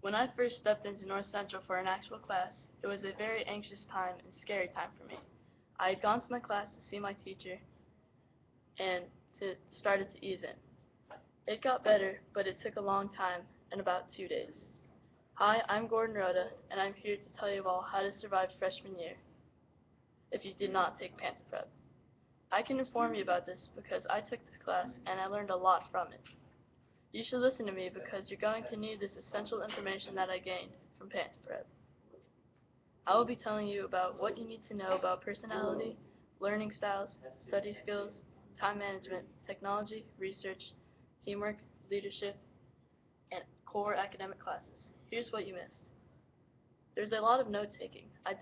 When I first stepped into North Central for an actual class, it was a very anxious time and scary time for me. I had gone to my class to see my teacher and started to ease in. It got better, but it took a long time and about 2 days. Hi, I'm Gordon Rhoda, and I'm here to tell you all how to survive freshman year if you did not take Panther Prep. I can inform you about this because I took this class and I learned a lot from it. You should listen to me because you're going to need this essential information that I gained from Panther Prep. I will be telling you about what you need to know about personality, learning styles, study skills, time management, technology, research, teamwork, leadership, and core academic classes. Here's what you missed. There's a lot of note taking. I would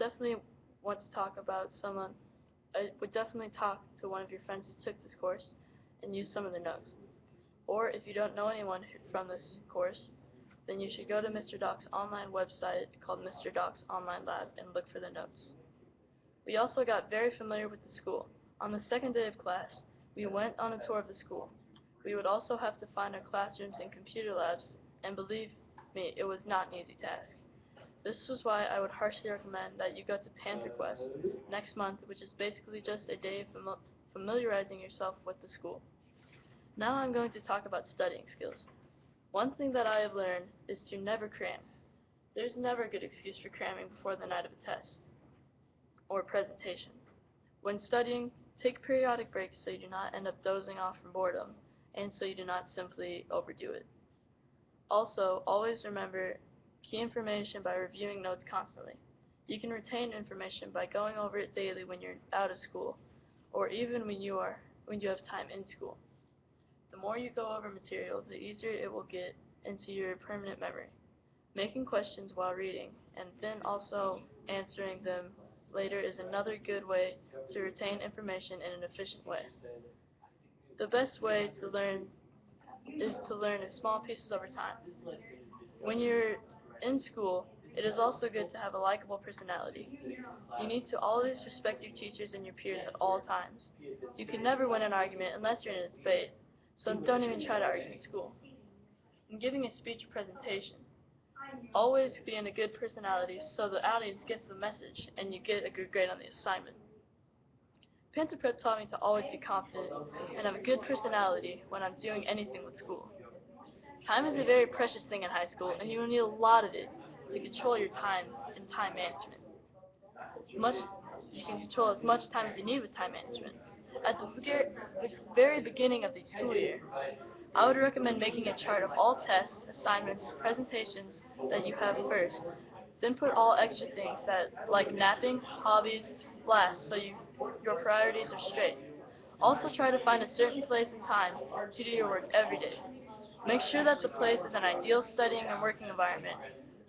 definitely talk to one of your friends who took this course and use some of the notes. Or if you don't know anyone from this course, then you should go to Mr. Doc's online website called Mr. Doc's Online Lab and look for the notes. We also got very familiar with the school. On the second day of class, we went on a tour of the school. We would also have to find our classrooms and computer labs, and believe me, it was not an easy task. This was why I would harshly recommend that you go to Panther Quest next month, which is basically just a day of familiarizing yourself with the school. Now I'm going to talk about studying skills. One thing that I have learned is to never cram. There's never a good excuse for cramming before the night of a test or presentation. When studying, take periodic breaks so you do not end up dozing off from boredom and so you do not simply overdo it. Also, always remember key information by reviewing notes constantly. You can retain information by going over it daily when you're out of school, or even when you have time in school. The more you go over material, the easier it will get into your permanent memory. Making questions while reading and then also answering them later is another good way to retain information in an efficient way. The best way to learn is to learn in small pieces over time. When you're in school, it is also good to have a likable personality. You need to always respect your teachers and your peers at all times. You can never win an argument unless you're in a debate, so don't even try to argue in school. In giving a speech or presentation, always be in a good personality so the audience gets the message and you get a good grade on the assignment. Panther Prep taught me to always be confident and have a good personality when I'm doing anything with school. Time is a very precious thing in high school, and you will need a lot of it to control your time and time management. Much You can control as much time as you need with time management. At the very beginning of the school year, I would recommend making a chart of all tests, assignments, presentations that you have first. Then put all extra things like napping, hobbies, last so your priorities are straight. Also try to find a certain place and time to do your work every day. Make sure that the place is an ideal studying and working environment.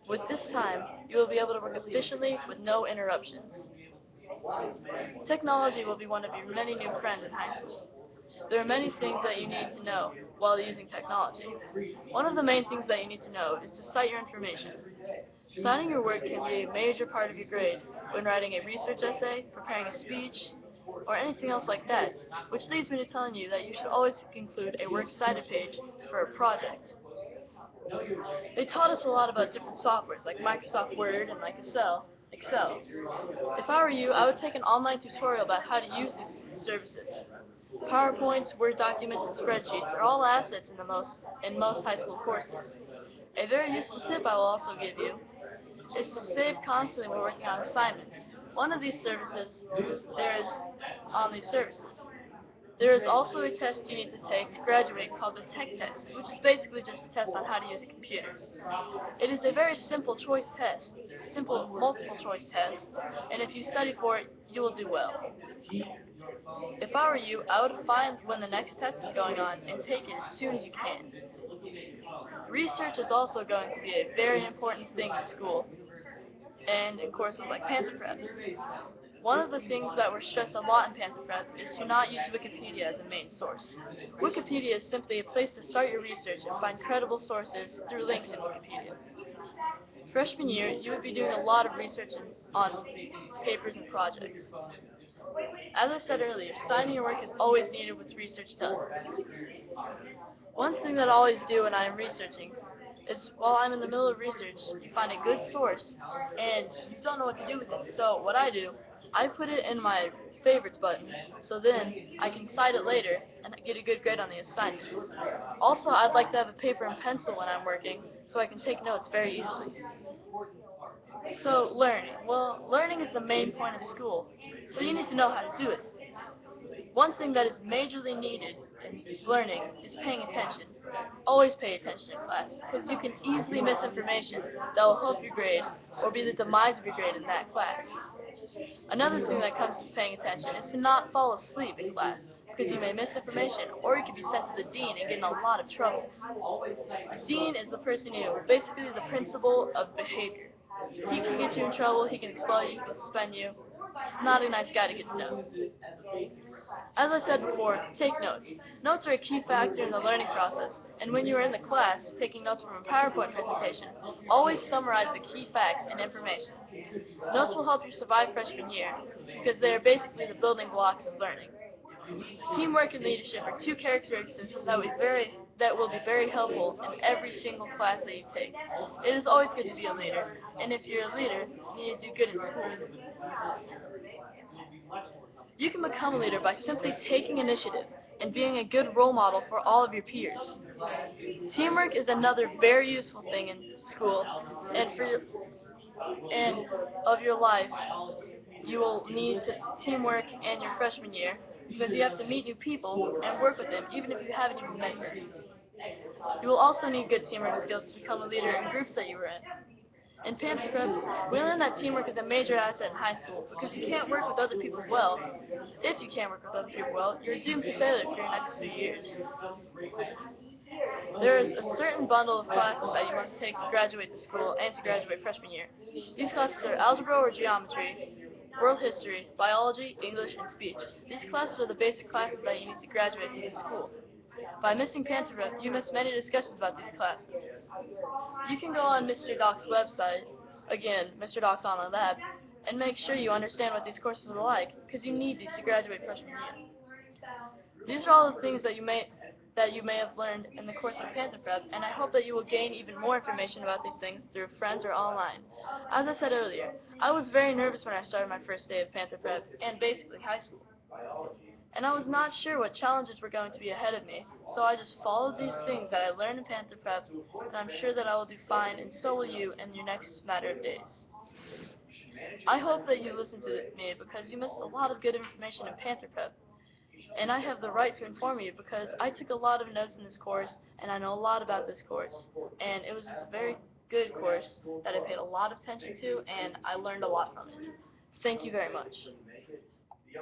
With this time, you will be able to work efficiently with no interruptions. Technology will be one of your many new friends in high school. There are many things that you need to know while using technology. One of the main things that you need to know is to cite your information. Citing your work can be a major part of your grade when writing a research essay, preparing a speech, or anything else like that, which leads me to telling you that you should always include a works cited page for a project. They taught us a lot about different softwares like Microsoft Word and like Excel. If I were you, I would take an online tutorial about how to use these services. PowerPoints, Word documents, and spreadsheets are all assets in most high school courses. A very useful tip I will also give you is to save constantly when working on assignments. One of these services, there is on these services. There is also a test you need to take to graduate called the Tech Test, which is basically just a test on how to use a computer. It is a very simple simple multiple choice test, and if you study for it, you will do well. If I were you, I would find when the next test is going on and take it as soon as you can. Research is also going to be a very important thing in school and in courses like Panther Prep. One of the things that were stressed a lot in Panther Prep is to not use Wikipedia as a main source. Wikipedia is simply a place to start your research and find credible sources through links in Wikipedia. Freshman year, you would be doing a lot of research on papers and projects. As I said earlier, citing your work is always needed with research done. One thing that I always do when I am researching is while I'm in the middle of research, you find a good source and you don't know what to do with it. So what I do, I put it in my favorites button, so then I can cite it later and get a good grade on the assignment. Also, I'd like to have a paper and pencil when I'm working, so I can take notes very easily. So, learning. Well, learning is the main point of school, so you need to know how to do it. One thing that is majorly needed in learning is paying attention. Always pay attention in class, because you can easily miss information that will help your grade or be the demise of your grade in that class. Another thing that comes with paying attention is to not fall asleep in class, because you may miss information, or you could be sent to the dean and get in a lot of trouble. The dean is the person who, basically the principal of behavior. He can get you in trouble, he can expel you, he can suspend you. Not a nice guy to get to know. As I said before, take notes. Notes are a key factor in the learning process, and when you are in the class taking notes from a PowerPoint presentation, always summarize the key facts and information. Notes will help you survive freshman year because they are basically the building blocks of learning. Teamwork and leadership are two characteristics that will be very helpful in every single class that you take. It is always good to be a leader, and if you're a leader, then you do good in school. You can become a leader by simply taking initiative and being a good role model for all of your peers. Teamwork is another very useful thing in school, and and of your life, you will need teamwork in your freshman year because you have to meet new people and work with them even if you haven't even met them. You will also need good teamwork skills to become a leader in groups that you are in. In Panther Prep, we learned that teamwork is a major asset in high school because you can't work with other people well. If you can't work with other people well, you're doomed to failure for your next few years. There is a certain bundle of classes that you must take to graduate the school and to graduate freshman year. These classes are algebra or geometry, world history, biology, English, and speech. These classes are the basic classes that you need to graduate from the school. By missing Panther Prep, you miss many discussions about these classes. You can go on Mr. Doc's website, again, Mr. Doc's Online Lab, and make sure you understand what these courses are like, because you need these to graduate freshman year. These are all the things that you may have learned in the course of Panther Prep, and I hope that you will gain even more information about these things through friends or online. As I said earlier, I was very nervous when I started my first day of Panther Prep, and basically high school. And I was not sure what challenges were going to be ahead of me, so I just followed these things that I learned in Panther Prep, and I'm sure that I will do fine, and so will you in your next matter of days. I hope that you listen to me because you missed a lot of good information in Panther Prep, and I have the right to inform you because I took a lot of notes in this course, and I know a lot about this course, and it was just a very good course that I paid a lot of attention to, and I learned a lot from it. Thank you very much.